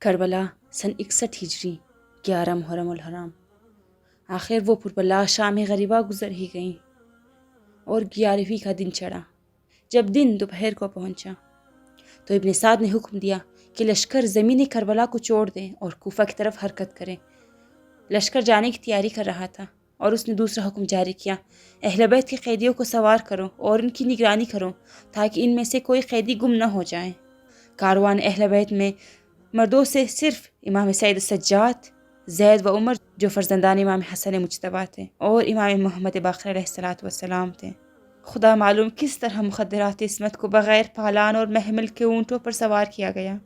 کربلا سن 61 ہجری 11 محرم الحرام۔ آخر وہ پربلا شام غریبہ گزر ہی گئیں اور 11ویں کا دن چڑھا۔ جب دن دوپہر کو پہنچا تو ابن سعد نے حکم دیا کہ لشکر زمین کربلا کو چھوڑ دیں اور کوفہ کی طرف حرکت کریں۔ لشکر جانے کی تیاری کر رہا تھا اور اس نے دوسرا حکم جاری کیا، اہل بیت کے قیدیوں کو سوار کرو اور ان کی نگرانی کرو تاکہ ان میں سے کوئی قیدی گم نہ ہو جائیں۔ کاروان اہل بیت میں مردوں سے صرف امام سعید السجاد، زید و عمر جو فرزندان امام حسن مجتبیٰ تھے، اور امام محمد باقر علیہ السلام تھے۔ خدا معلوم کس طرح مخدرات عصمت کو بغیر پالان اور محمل کے اونٹوں پر سوار کیا گیا،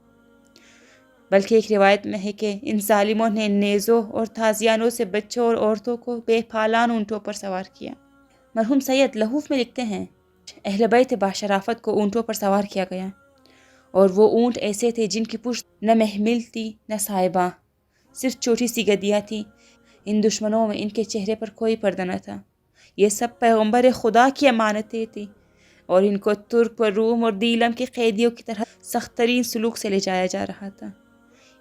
بلکہ ایک روایت میں ہے کہ ان ظالموں نے نیزوں اور تازیانوں سے بچوں اور عورتوں کو بے پالان اونٹوں پر سوار کیا۔ مرحوم سید لہوف میں لکھتے ہیں، اہل بیت باشرافت کو اونٹوں پر سوار کیا گیا، اور وہ اونٹ ایسے تھے جن کی پشت نہ محمل تھی نہ صاحبہ، صرف چھوٹی سی گدیاں تھیں۔ ان دشمنوں میں ان کے چہرے پر کوئی پردہ نہ تھا۔ یہ سب پیغمبر خدا کی امانتیں تھیں اور ان کو ترک و روم اور دیلم کے قیدیوں کی طرح سخت ترین سلوک سے لے جایا جا رہا تھا۔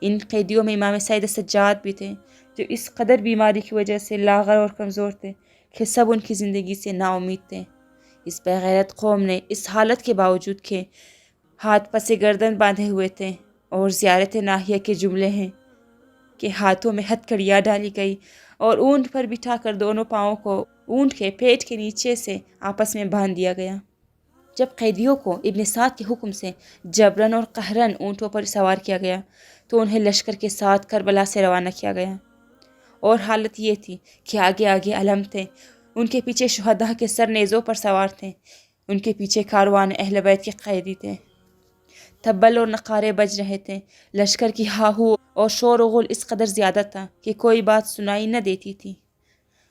ان قیدیوں میں امام سعید السجاد بھی تھے، جو اس قدر بیماری کی وجہ سے لاغر اور کمزور تھے کہ سب ان کی زندگی سے نا امید تھے۔ اس بغیرت قوم نے اس حالت کے باوجود کہ ہاتھ پس گردن باندھے ہوئے تھے اور زیارت ناحیہ کے جملے ہیں کہ ہاتھوں میں ہتھکڑیاں ڈالی گئی اور اونٹ پر بٹھا کر دونوں پاؤں کو اونٹ کے پیٹ کے نیچے سے آپس میں باندھ دیا گیا۔ جب قیدیوں کو ابن سعد کے حکم سے جبرن اور قہرن اونٹوں پر سوار کیا گیا تو انہیں لشکر کے ساتھ کربلا سے روانہ کیا گیا، اور حالت یہ تھی کہ آگے آگے علم تھے، ان کے پیچھے شہداء کے سر نیزوں پر سوار تھے، ان کے پیچھے کاروان اہل بیت کے قیدی تھے۔ تبل اور نقارے بج رہے تھے۔ لشکر کی ہاہو اور شور و غل اس قدر زیادہ تھا کہ کوئی بات سنائی نہ دیتی تھی۔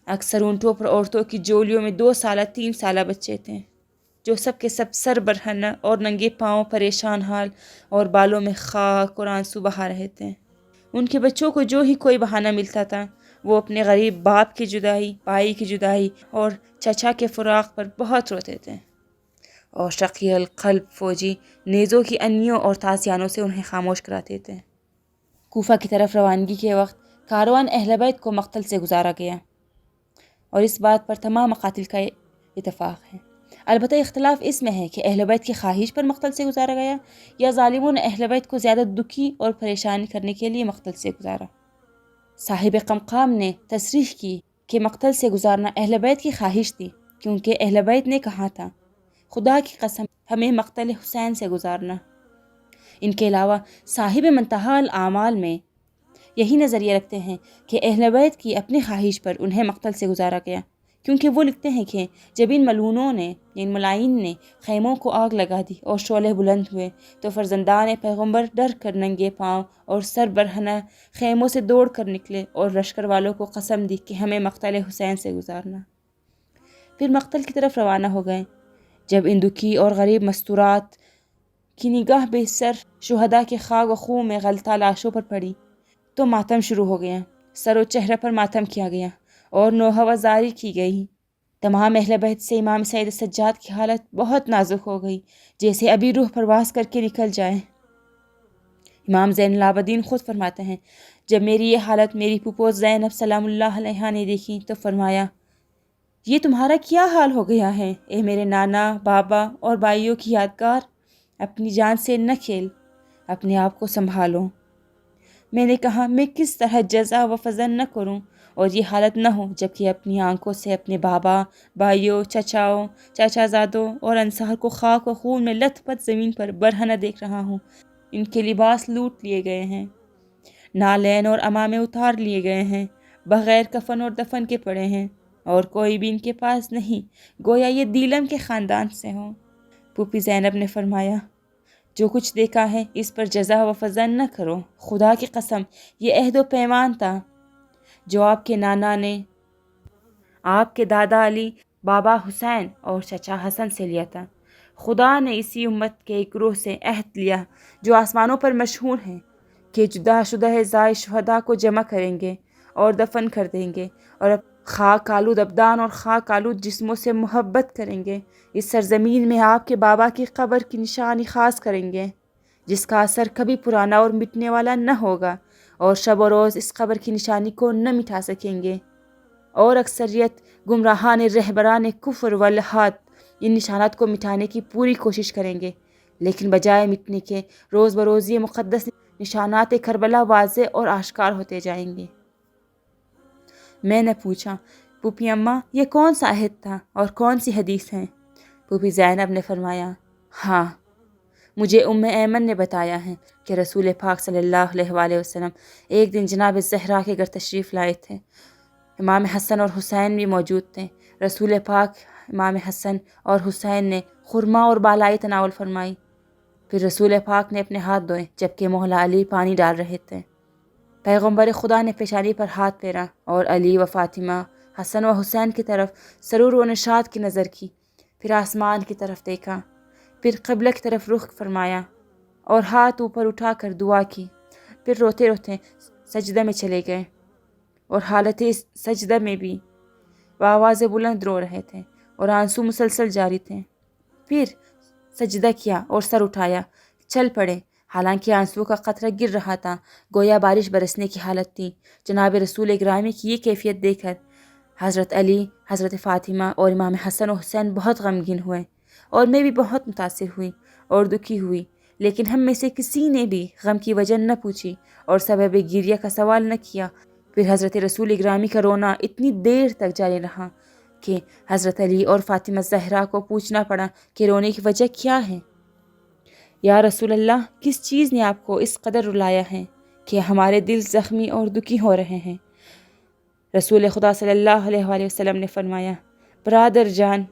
اکثر اونٹوں پر عورتوں کی جولیوں میں 2 سالہ 3 سالہ بچے تھے، جو سب کے سب سر برہنہ اور ننگے پاؤں پریشان حال اور بالوں میں خاک اور آنسو بہا رہے تھے۔ ان کے بچوں کو جو ہی کوئی بہانہ ملتا تھا وہ اپنے غریب باپ کی جدائی، بھائی کی جدائی اور چچا کے فراق پر بہت روتے تھے، اور شقی القلب فوجی نیزوں کی انیوں اور تازیانوں سے انہیں خاموش کراتے تھے۔ کوفہ کی طرف روانگی کے وقت کاروان اہل بیت کو مقتل سے گزارا گیا، اور اس بات پر تمام مقاتل کا اتفاق ہے۔ البتہ اختلاف اس میں ہے کہ اہل بیت کی خواہش پر مقتل سے گزارا گیا یا ظالموں نے اہل بیت کو زیادہ دکھی اور پریشان کرنے کے لیے مقتل سے گزارا۔ صاحب قمقام نے تصریح کی کہ مقتل سے گزارنا اہل بیت کی خواہش تھی، کیونکہ اہل بیت نے کہا تھا، خدا کی قسم ہمیں مقتل حسین سے گزارنا۔ ان کے علاوہ صاحب منتہی الاعمال میں یہی نظریہ رکھتے ہیں کہ اہل بیت کی اپنی خواہش پر انہیں مقتل سے گزارا گیا، کیونکہ وہ لکھتے ہیں کہ جب ان ملعونوں نے، ان ملائن نے خیموں کو آگ لگا دی اور شعلے بلند ہوئے تو فرزندان پیغمبر ڈر کر ننگے پاؤں اور سر برہنہ خیموں سے دوڑ کر نکلے اور لشکر والوں کو قسم دی کہ ہمیں مقتل حسین سے گزارنا۔ پھر مقتل کی طرف روانہ ہو گئے۔ جب ان دکھی اور غریب مستورات کی نگاہ بے سر شہداء کے خاک و خون میں غلطہ لاشوں پر پڑی تو ماتم شروع ہو گیا، سر و چہرہ پر ماتم کیا گیا اور نوحہ وزاری کی گئی۔ تمام اہل بیت سے امام سعید السجاد کی حالت بہت نازک ہو گئی، جیسے ابھی روح پرواز کر کے نکل جائے۔ امام زین العابدین خود فرماتے ہیں، جب میری یہ حالت میری پھپھو زینب سلام اللہ علیہا نے دیکھی تو فرمایا، یہ تمہارا کیا حال ہو گیا ہے اے میرے نانا، بابا اور بھائیوں کی یادگار، اپنی جان سے نہ کھیل، اپنے آپ کو سنبھالو۔ میں نے کہا، میں کس طرح جزا و فضل نہ کروں اور یہ حالت نہ ہو جبکہ اپنی آنکھوں سے اپنے بابا، بھائیوں، چچاؤں، چچا زادوں اور انصار کو خاک و خون میں لت پت زمین پر برہنہ دیکھ رہا ہوں۔ ان کے لباس لوٹ لیے گئے ہیں، نالین اور عمامے اتار لیے گئے ہیں، بغیر کفن اور دفن کے پڑے ہیں، اور کوئی بھی ان کے پاس نہیں، گویا یہ دیلم کے خاندان سے ہوں۔ پھوپھی زینب نے فرمایا، جو کچھ دیکھا ہے اس پر جزا و فضل نہ کرو، خدا کی قسم یہ عہد و پیمان تھا جو آپ کے نانا نے آپ کے دادا علی، بابا حسین اور چچا حسن سے لیا تھا۔ خدا نے اسی امت کے ایک گروہ سے عہد لیا جو آسمانوں پر مشہور ہیں کہ جدا شدہ زائے شہداء کو جمع کریں گے اور دفن کر دیں گے اور خاک آلود ابدان اور خاک آلود جسموں سے محبت کریں گے، اس سرزمین میں آپ کے بابا کی قبر کی نشانی خاص کریں گے جس کا اثر کبھی پرانا اور مٹنے والا نہ ہوگا، اور شب و روز اس قبر کی نشانی کو نہ مٹا سکیں گے، اور اکثریت گمراہان رہبران کفر و الحاد ان نشانات کو مٹانے کی پوری کوشش کریں گے، لیکن بجائے مٹنے کے روز بروز یہ مقدس نشانات کربلا واضح اور آشکار ہوتے جائیں گے۔ میں نے پوچھا، پھوپھی اماں یہ کون سا عہد تھا اور کون سی حدیث ہیں؟ پھوپھی زینب نے فرمایا، ہاں مجھے ایمن نے بتایا ہے کہ رسول پاک صلی اللہ علیہ وآلہ وسلم ایک دن جناب زہرا کے گھر تشریف لائے تھے۔ امام حسن اور حسین بھی موجود تھے۔ رسول پاک امام حسن اور حسین نے خرما اور بالائی تناول فرمائی، پھر رسول پاک نے اپنے ہاتھ دھوئے جبکہ مولا علی پانی ڈال رہے تھے۔ پیغمبر خدا نے پیشانی پر ہاتھ پھیرا اور علی و فاطمہ، حسن و حسین کی طرف سرور و نشاط کی نظر کی، پھر آسمان کی طرف دیکھا، پھر قبلہ کی طرف رخ فرمایا اور ہاتھ اوپر اٹھا کر دعا کی، پھر روتے روتے سجدہ میں چلے گئے، اور حالت سجدہ میں بھی وہ آواز بلند رو رہے تھے اور آنسو مسلسل جاری تھے۔ پھر سجدہ کیا اور سر اٹھایا، چل پڑے، حالانکہ آنسو کا قطرہ گر رہا تھا، گویا بارش برسنے کی حالت تھی۔ جناب رسول گرامی کی یہ کیفیت دیکھ کر حضرت علی، حضرت فاطمہ اور امام حسن و حسین بہت غمگین ہوئے، اور میں بھی بہت متاثر ہوئی اور دکھی ہوئی، لیکن ہم میں سے کسی نے بھی غم کی وجہ نہ پوچھی اور سبب گریہ کا سوال نہ کیا۔ پھر حضرت رسول گرامی کا رونا اتنی دیر تک جاری رہا کہ حضرت علی اور فاطمہ زہرا کو پوچھنا پڑا کہ رونے کی وجہ کیا ہے۔ یا رسول اللہ، کس چیز نے آپ کو اس قدر رلایا ہے کہ ہمارے دل زخمی اور دکھی ہو رہے ہیں؟ رسول خدا صلی اللہ علیہ وآلہ وسلم نے فرمایا، برادر جان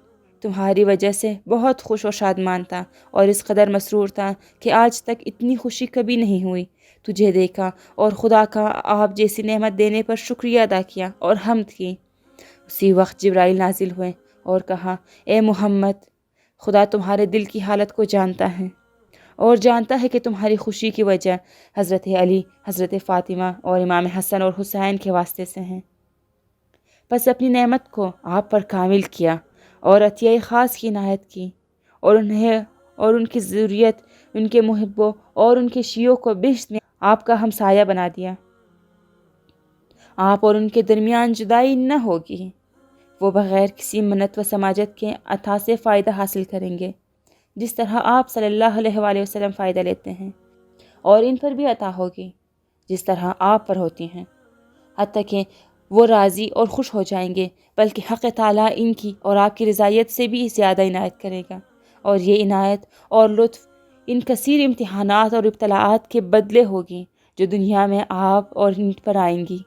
تمہاری وجہ سے بہت خوش و شادمان تھا اور اس قدر مسرور تھا کہ آج تک اتنی خوشی کبھی نہیں ہوئی۔ تجھے دیکھا اور خدا کا آپ جیسی نعمت دینے پر شکریہ ادا کیا اور حمد کی۔ اسی وقت جبرائیل نازل ہوئے اور کہا، اے محمد، خدا تمہارے دل کی حالت کو جانتا ہے اور جانتا ہے کہ تمہاری خوشی کی وجہ حضرت علی، حضرت فاطمہ اور امام حسن اور حسین کے واسطے سے ہیں۔ پس اپنی نعمت کو آپ پر کامل کیا اور عطیہ خاص کی عنایت کی، اور انہیں اور ان کی ذریت، ان کے محبوں اور ان کے شیعوں کو بہشت میں آپ کا ہمسایہ بنا دیا۔ آپ اور ان کے درمیان جدائی نہ ہوگی، وہ بغیر کسی منت و سماجت کے عطا سے فائدہ حاصل کریں گے، جس طرح آپ صلی اللہ علیہ وآلہ وسلم فائدہ لیتے ہیں، اور ان پر بھی عطا ہوگی جس طرح آپ پر ہوتی ہیں، حتیٰ کہ وہ راضی اور خوش ہو جائیں گے، بلکہ حق تعالیٰ ان کی اور آپ کی رضایت سے بھی زیادہ عنایت کرے گا، اور یہ عنایت اور لطف ان کثیر امتحانات اور ابتلاعات کے بدلے ہوگی جو دنیا میں آپ اور ان پر آئیں گی،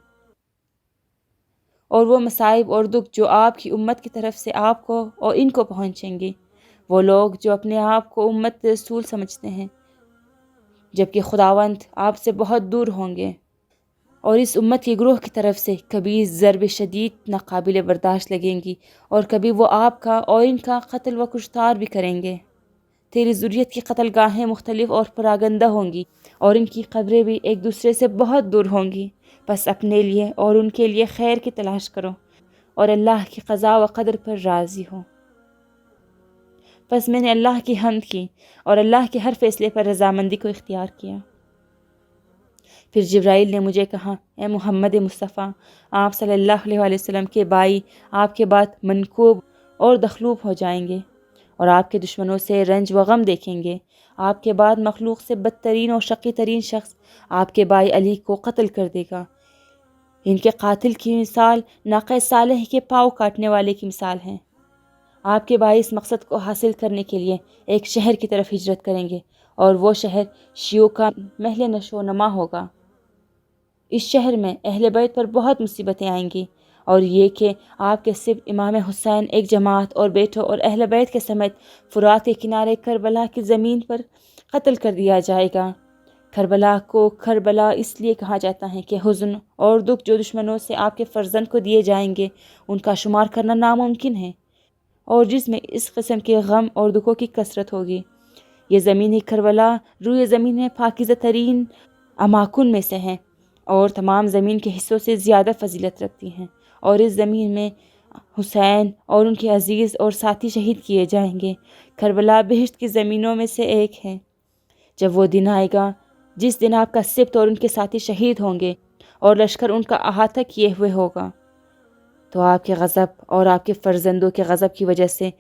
اور وہ مصائب اور دکھ جو آپ کی امت کی طرف سے آپ کو اور ان کو پہنچیں گے۔ وہ لوگ جو اپنے آپ کو امت رسول سمجھتے ہیں جبکہ خداوند آپ سے بہت دور ہوں گے، اور اس امت کے گروہ کی طرف سے کبھی ضرب شدید ناقابل برداشت لگیں گی، اور کبھی وہ آپ کا اور ان کا قتل و کشتار بھی کریں گے۔ تیری ذریت کی قتل گاہیں مختلف اور پراگندہ ہوں گی، اور ان کی قبریں بھی ایک دوسرے سے بہت دور ہوں گی۔ بس اپنے لیے اور ان کے لیے خیر کی تلاش کرو اور اللہ کی قضاء و قدر پر راضی ہو۔ پس میں نے اللہ کی حمد کی اور اللہ کے ہر فیصلے پر رضامندی کو اختیار کیا۔ پھر جبرائیل نے مجھے کہا، اے محمد مصطفیٰ، آپ صلی اللہ علیہ وآلہ وسلم کے بائی آپ کے بعد منکوب اور دخلوب ہو جائیں گے، اور آپ کے دشمنوں سے رنج و غم دیکھیں گے۔ آپ کے بعد مخلوق سے بدترین اور شقی ترین شخص آپ کے بائی علی کو قتل کر دے گا۔ ان کے قاتل کی مثال ناقہ صالح کے پاؤں کاٹنے والے کی مثال ہے۔ آپ کے بھائی اس مقصد کو حاصل کرنے کے لیے ایک شہر کی طرف ہجرت کریں گے، اور وہ شہر شیعوں کا محل نشو و نما ہوگا۔ اس شہر میں اہل بیت پر بہت مصیبتیں آئیں گی، اور یہ کہ آپ کے صرف امام حسین ایک جماعت اور بیٹوں اور اہل بیت کے سمیت فرات کے کنارے کربلا کی زمین پر قتل کر دیا جائے گا۔ کربلا کو کربلا اس لیے کہا جاتا ہے کہ حزن اور دکھ جو دشمنوں سے آپ کے فرزند کو دیے جائیں گے ان کا شمار کرنا ناممکن ہے، اور جس میں اس قسم کے غم اور دکھوں کی کثرت ہوگی۔ یہ زمین کربلا روئے زمین میں پاکیزہ ترین اماکن میں سے ہے، اور تمام زمین کے حصوں سے زیادہ فضیلت رکھتی ہیں، اور اس زمین میں حسین اور ان کے عزیز اور ساتھی شہید کیے جائیں گے۔ کربلا بہشت کی زمینوں میں سے ایک ہے۔ جب وہ دن آئے گا جس دن آپ کا سبط اور ان کے ساتھی شہید ہوں گے اور لشکر ان کا احاطہ کیے ہوئے ہوگا، تو آپ کے غضب اور آپ کے فرزندوں کے غضب کی وجہ سے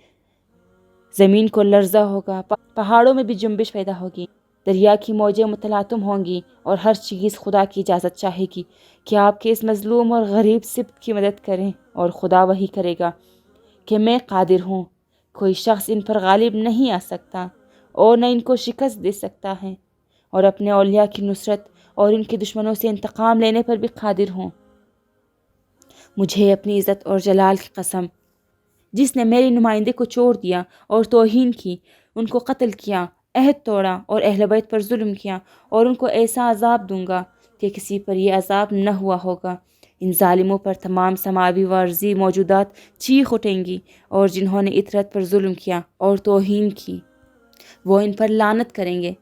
زمین کو لرزہ ہوگا، پہاڑوں میں بھی جنبش پیدا ہوگی، دریا کی موجیں متلاطم ہوں گی اور ہر چیز خدا کی اجازت چاہے گی کہ آپ کے اس مظلوم اور غریب سبط کی مدد کریں، اور خدا وہی کرے گا کہ میں قادر ہوں، کوئی شخص ان پر غالب نہیں آ سکتا اور نہ ان کو شکست دے سکتا ہے، اور اپنے اولیاء کی نصرت اور ان کے دشمنوں سے انتقام لینے پر بھی قادر ہوں۔ مجھے اپنی عزت اور جلال کی قسم، جس نے میرے نمائندے کو چھوڑ دیا اور توہین کی، ان کو قتل کیا، عہد توڑا اور اہل بیت پر ظلم کیا، اور ان کو ایسا عذاب دوں گا کہ کسی پر یہ عذاب نہ ہوا ہوگا۔ ان ظالموں پر تمام سماوی و ارضی موجودات چیخ اٹھیں گی، اور جنہوں نے اطرت پر ظلم کیا اور توہین کی وہ ان پر لعنت کریں گے۔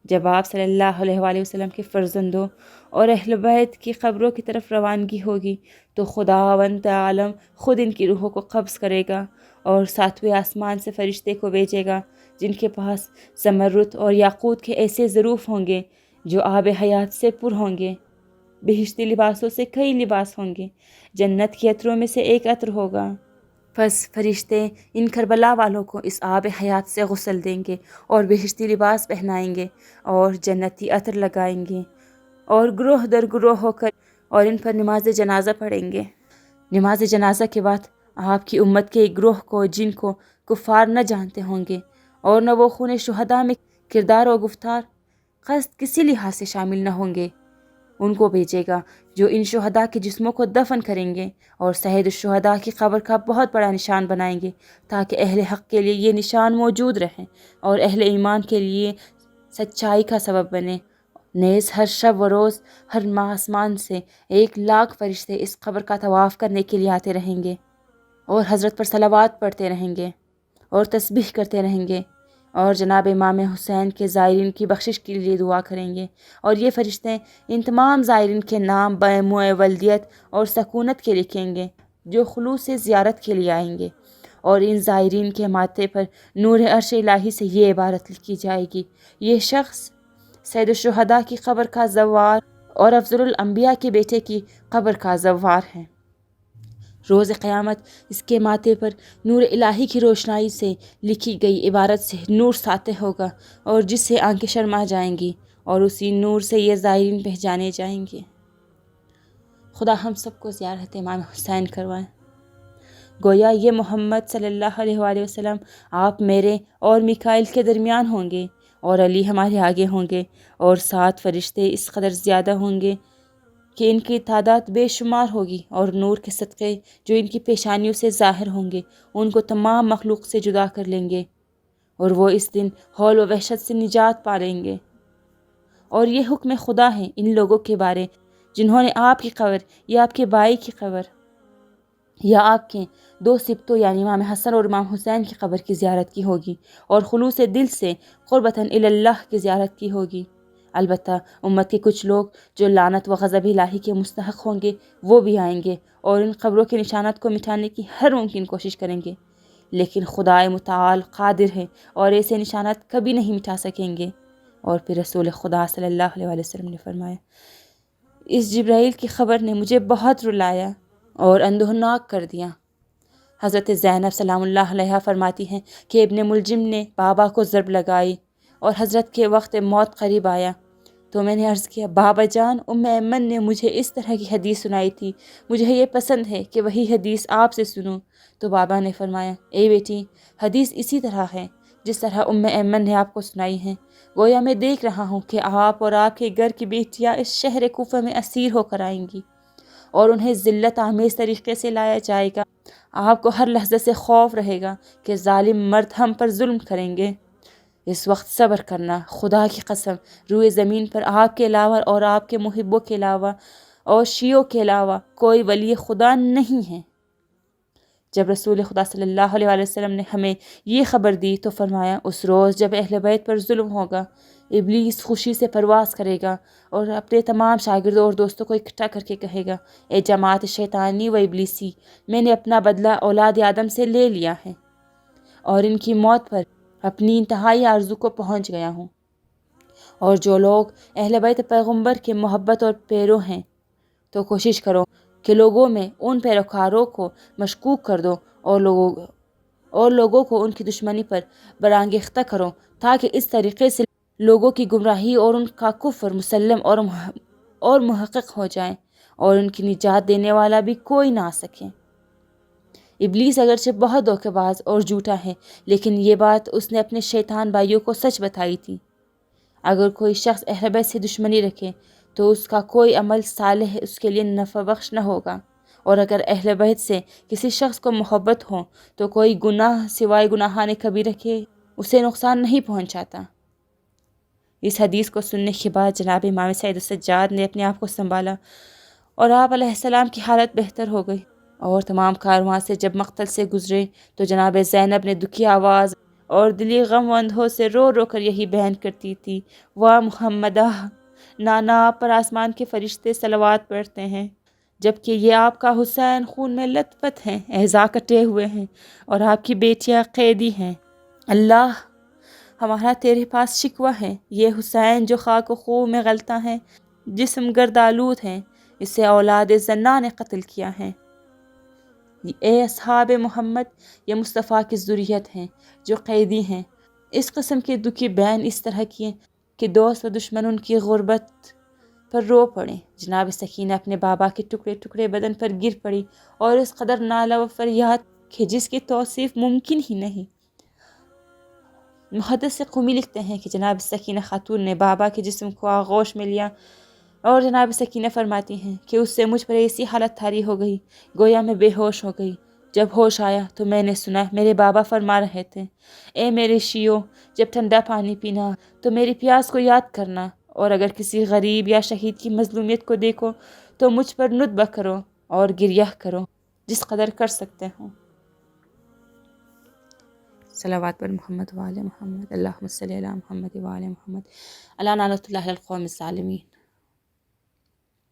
جب آپ صلی اللہ علیہ وآلہ وسلم کے فرزندوں اور اہل بیت کی قبروں کی طرف روانگی ہوگی تو خداوند عالم خود ان کی روحوں کو قبض کرے گا اور ساتویں آسمان سے فرشتے کو بھیجے گا جن کے پاس زمرد اور یاقوت کے ایسے ظروف ہوں گے جو آب حیات سے پر ہوں گے، بہشتی لباسوں سے کئی لباس ہوں گے، جنت کے عطروں میں سے ایک عطر ہوگا۔ پس فرشتے ان کربلا والوں کو اس آب حیات سے غسل دیں گے اور بہشتی لباس پہنائیں گے اور جنتی عطر لگائیں گے، اور گروہ در گروہ ہو کر اور ان پر نماز جنازہ پڑھیں گے۔ نماز جنازہ کے بعد آپ کی امت کے ایک گروہ کو جن کو کفار نہ جانتے ہوں گے اور نہ وہ خون شہداء میں کردار و گفتار قصد کسی لحاظ سے شامل نہ ہوں گے، ان کو بھیجے گا جو ان شہداء کے جسموں کو دفن کریں گے اور سید الشہداء کی قبر کا بہت بڑا نشان بنائیں گے تاکہ اہل حق کے لیے یہ نشان موجود رہے اور اہل ایمان کے لیے سچائی کا سبب بنے۔ نیز ہر شب و روز ہر ماہ آسمان سے 1,00,000 فرشتے اس قبر کا طواف کرنے کے لیے آتے رہیں گے اور حضرت پر صلوات پڑھتے رہیں گے اور تسبیح کرتے رہیں گے اور جناب امام حسین کے زائرین کی بخشش کے لیے دعا کریں گے، اور یہ فرشتے ان تمام زائرین کے نام بموع ولدیت اور سکونت کے لکھیں گے جو خلوص سے زیارت کے لیے آئیں گے، اور ان زائرین کے ماتھے پر نور عرش الہی سے یہ عبارت لکھی جائے گی: یہ شخص سید الشہداء کی قبر کا زوار اور افضل الانبیاء کے بیٹے کی قبر کا زوار ہے۔ روز قیامت اس کے ماتھے پر نور الہی کی روشنائی سے لکھی گئی عبارت سے نور ساطع ہوگا اور جس سے آنکھیں شرما جائیں گی، اور اسی نور سے یہ زائرین پہچانے جائیں گے۔ خدا ہم سب کو زیارت امام حسین کروائے۔ گویا یہ محمد صلی اللہ علیہ وآلہ وسلم آپ میرے اور میکائیل کے درمیان ہوں گے، اور علی ہمارے آگے ہوں گے، اور 7 فرشتے اس قدر زیادہ ہوں گے کہ ان کی تعداد بے شمار ہوگی، اور نور کے صدقے جو ان کی پیشانیوں سے ظاہر ہوں گے ان کو تمام مخلوق سے جدا کر لیں گے، اور وہ اس دن ہول و وحشت سے نجات پا لیں گے۔ اور یہ حکم خدا ہے ان لوگوں کے بارے جنہوں نے آپ کی قبر یا آپ کے بھائی کی قبر یا آپ کے 2 سبتوں یعنی امام حسن اور امام حسین کی قبر کی زیارت کی ہوگی اور خلوص دل سے قربتاً الی اللہ کی زیارت کی ہوگی۔ البتہ امت کے کچھ لوگ جو لعنت و غضب الہی کے مستحق ہوں گے وہ بھی آئیں گے اور ان قبروں کے نشانات کو مٹانے کی ہر ممکن کوشش کریں گے، لیکن خدائے متعال قادر ہے اور ایسے نشانات کبھی نہیں مٹا سکیں گے۔ اور پھر رسول خدا صلی اللہ علیہ وآلہ وسلم نے فرمایا: اس جبرائیل کی خبر نے مجھے بہت رلایا اور اندوہناک کر دیا۔ حضرت زینب سلام اللہ علیہا فرماتی ہیں کہ ابن ملجم نے بابا کو ضرب لگائی اور حضرت کے وقت موت قریب آیا تو میں نے عرض کیا: بابا جان، ام ایمن نے مجھے اس طرح کی حدیث سنائی تھی، مجھے یہ پسند ہے کہ وہی حدیث آپ سے سنوں۔ تو بابا نے فرمایا: اے بیٹی، حدیث اسی طرح ہے جس طرح ام ایمن نے آپ کو سنائی ہے۔ گویا میں دیکھ رہا ہوں کہ آپ اور آپ کے گھر کی بیٹیاں اس شہر کوفہ میں اسیر ہو کر آئیں گی اور انہیں ذلت آمیز طریقے سے لایا جائے گا۔ آپ کو ہر لحظے سے خوف رہے گا کہ ظالم مرد ہم پر ظلم کریں گے۔ اس وقت صبر کرنا، خدا کی قسم روئے زمین پر آپ کے علاوہ اور آپ کے محبوں کے علاوہ اور شیعوں کے علاوہ کوئی ولی خدا نہیں ہے۔ جب رسول خدا صلی اللہ علیہ وآلہ وسلم نے ہمیں یہ خبر دی تو فرمایا: اس روز جب اہل بیت پر ظلم ہوگا ابلیس خوشی سے پرواز کرے گا اور اپنے تمام شاگردوں اور دوستوں کو اکٹھا کر کے کہے گا، اے جماعت شیطانی و ابلیسی، میں نے اپنا بدلہ اولاد آدم سے لے لیا ہے اور ان کی موت پر اپنی انتہائی آرزو کو پہنچ گیا ہوں۔ اور جو لوگ اہل بیت پیغمبر کے محبت اور پیرو ہیں تو کوشش کرو کہ لوگوں میں ان پیروکاروں کو مشکوک کر دو اور لوگوں کو ان کی دشمنی پر برانگیختہ کرو، تاکہ اس طریقے سے لوگوں کی گمراہی اور ان کا کفر مسلم اور محقق ہو جائیں اور ان کی نجات دینے والا بھی کوئی نہ آ سکے۔ ابلیس اگرچہ بہت دھوکے باز اور جھوٹا ہے، لیکن یہ بات اس نے اپنے شیطان بھائیوں کو سچ بتائی تھی۔ اگر کوئی شخص اہل بیت سے دشمنی رکھے تو اس کا کوئی عمل صالح اس کے لیے نفع بخش نہ ہوگا، اور اگر اہل بیت سے کسی شخص کو محبت ہو تو کوئی گناہ سوائے گناہان کبیرہ کے اسے نقصان نہیں پہنچاتا۔ اس حدیث کو سننے کے بعد جناب امام سعید السجاد نے اپنے آپ کو سنبھالا اور آپ علیہ السلام کی حالت بہتر ہو گئی، اور تمام کارواں سے جب مقتل سے گزرے تو جناب زینب نے دکھی آواز اور دلی غم و اندھوں سے رو رو کر یہی بیان کرتی تھی، واہ محمدہ، نانا آپ پر آسمان کے فرشتے صلوات پڑھتے ہیں، جبکہ یہ آپ کا حسین خون میں لت پت ہیں، اعضاء کٹے ہوئے ہیں، اور آپ کی بیٹیاں قیدی ہیں۔ اللہ، ہمارا تیرے پاس شکوہ ہے، یہ حسین جو خاک و خون میں غلطاں ہے، جسم گردآلود ہیں، اسے اولاد زنا نے قتل کیا ہے۔ اے اصحاب محمد، یہ مصطفیٰ کی ذریت ہیں جو قیدی ہیں۔ اس قسم کے دکھی بیان اس طرح کیے کہ دوست و دشمن ان کی غربت پر رو پڑے۔ جناب سکینہ اپنے بابا کے ٹکڑے ٹکڑے بدن پر گر پڑی اور اس قدر نالہ و فریاد کہ جس کی توصیف ممکن ہی نہیں۔ محدث قمی لکھتے ہیں کہ جناب سکینہ خاتون نے بابا کے جسم کو آغوش میں لیا، اور جناب سکینہ فرماتی ہیں کہ اس سے مجھ پر ایسی حالت طاری ہو گئی گویا میں بے ہوش ہو گئی۔ جب ہوش آیا تو میں نے سنا میرے بابا فرما رہے تھے، اے میرے شیعو، جب ٹھنڈا پانی پینا تو میری پیاس کو یاد کرنا، اور اگر کسی غریب یا شہید کی مظلومیت کو دیکھو تو مجھ پر ندبہ کرو اور گریہ کرو جس قدر کر سکتے ہوں۔ صلوات پر محمد وآل محمد، اللہم صلی علی محمد وآل محمد، الا نعلۃ اللہ علی القوم الظالمین۔